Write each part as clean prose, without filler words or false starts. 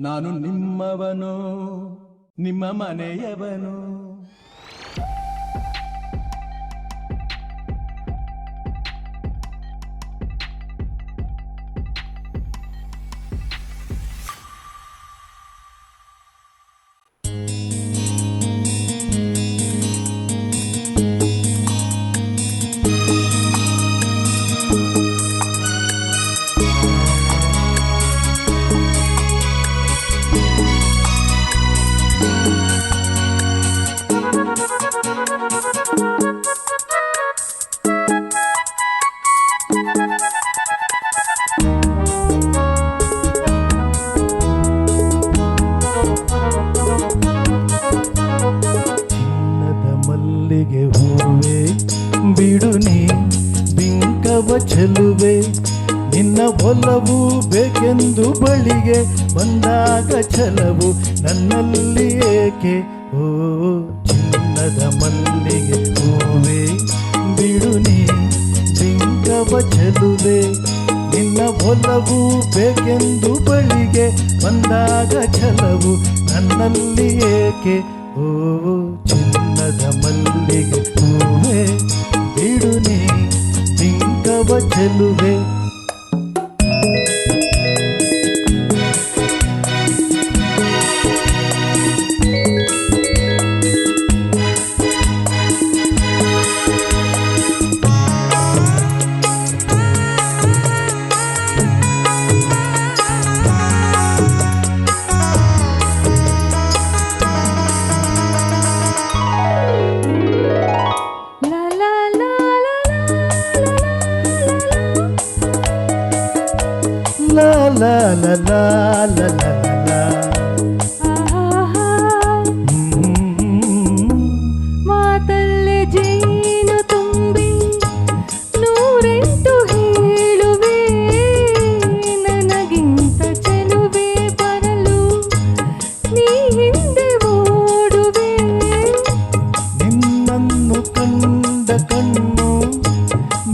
ನಾನು ನಿಮ್ಮವನು, ನಿಮ್ಮ ಮನೆಯವನು. ಮಲ್ಲಿಗೆ ಹೂವೆ ಬಿಡು ನೀ ಬಿಂಕವ ಚೆಲುವೆ, ನಿನ್ನ ಒಲವು ಬೇಕೆಂದು ಬಳಿಗೆ ಬಂದಾಗ ಛಲವು ನನ್ನಲ್ಲಿ ಏಕೆ. ಓ ಚಿನ್ನದ ಮಲ್ಲಿಗೆ ಹೂವೆ ಬಿಡು ನೀ ಬಿಂಕವ ಚೆಲುವೆ, ನಿನ್ನ ಒಲವು ಬೇಕೆಂದು ಬಳಿಗೆ ಬಂದಾಗ ಛಲವು ನನ್ನಲ್ಲಿ ಏಕೆ. ಓ ಚಿನ್ನದ ಮಲ್ಲಿಗೆ ಹೂವೆ ಬಿಡು ನೀ ಬಿಂಕವ ಚೆಲುವೆ. La la la la la la la. ಮಾತಲ್ಲೇ ಜೇನು ತುಂಬಿ ನೂರೆಂಟು ಹೇಳುವೆ, ನನಗಿಂತ ಚೆಲುವೆ ಬರಲು ನೀ ಹಿಂದೆ ಓಡುವೆ. ನಿನ್ನನ್ನು ಕಂಡ ಕಣ್ಣು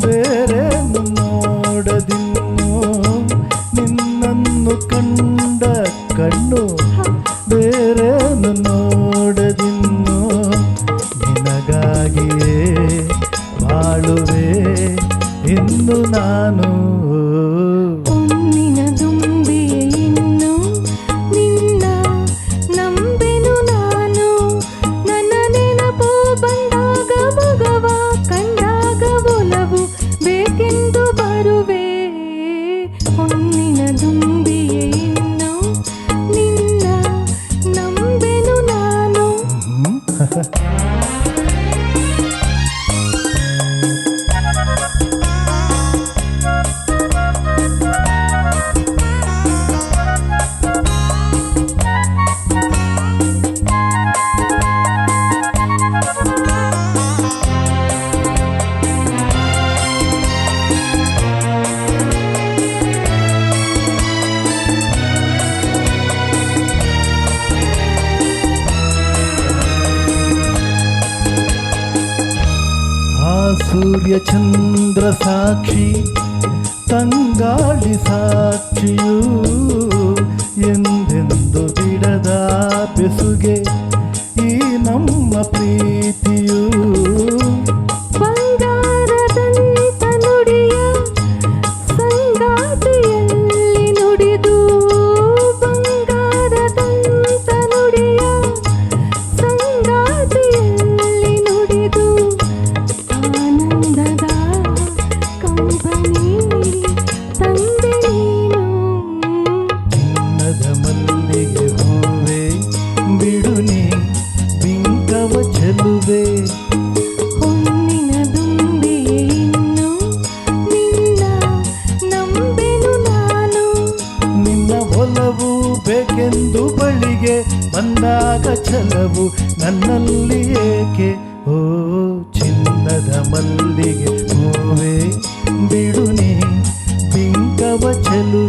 ಬೇರೇನು ನೋಡದಿನ್ನು, ನಿನ್ನನ್ನು ಕಂಡ ಕಣ್ಣು ಬೇರೇನು ನೋಡದಿನ್ನು, ನಿನಗಾಗಿಯೇ ಬಾಳುವೆ ಇನ್ನು ನಾನು. ಹೊನ್ನಿನ ದುಂಬಿಯೇ ಇನ್ನು ನಿನ್ನ ನಂಬೆನು ನಾನು, ನನ್ನ ನೆನಪು ಬಂದಾಗ ಮಗವ ಕಂಡಾಗ ಒಲವು ಬೇಕೆಂದು ಬರುವೆ. ಹೊನ್ನಿನ ದುಂಬಿಯೇ ಇನ್ನು ನಿನ್ನ ನಂಬೆನು ನಾನು. ಆ ಸೂರ್ಯ ಚಂದ್ರ ಸಾಕ್ಷಿ ತಂಗಾಳಿ ಸಾಕ್ಷಿಯು, ಎಂದೆಂದು ಬಿಡದ ಬೆಸುಗೆ ಈ ನಮ್ಮ ಪ್ರೀತಿಯು. ಬಂಗಾರದಂತ ನುಡಿಯ ಸಂಗಾತಿಯಲ್ಲಿ ನುಡಿದು, ಬಂಗಾರದಂತ ನುಡಿಯ ಸಂಗಾತಿಯಲ್ಲಿ ನುಡಿದು, ಆನಂದದ ಕಂಪನಿ ತಂದೆ ನೀನು. ಚಿನ್ನದ ಮಲ್ಲಿಗೆ ಹೂವೆ ಬಿಡು ನೀ ಬಿಂಕವ ಚೆಲುವೆ, ಹೊನ್ನಿನ ದುಂಬಿಯೇ ಇನ್ನು ನಿನ್ನ ನಂಬೆನು ನಾನು, ನಿನ್ನ ಒಲವು ಬೇಕೆಂದು ಬಳಿಗೆ ಬಂದಾಗ ಛಲವು ನನ್ನಲ್ಲಿ ಏಕೆ. ಓ ಚಿನ್ನದ ಮಲ್ಲಿಗೆ ಹೂವೆ ಬಿಡು ನೀ ಬಿಂಕವ ಚೆಲುವೆ.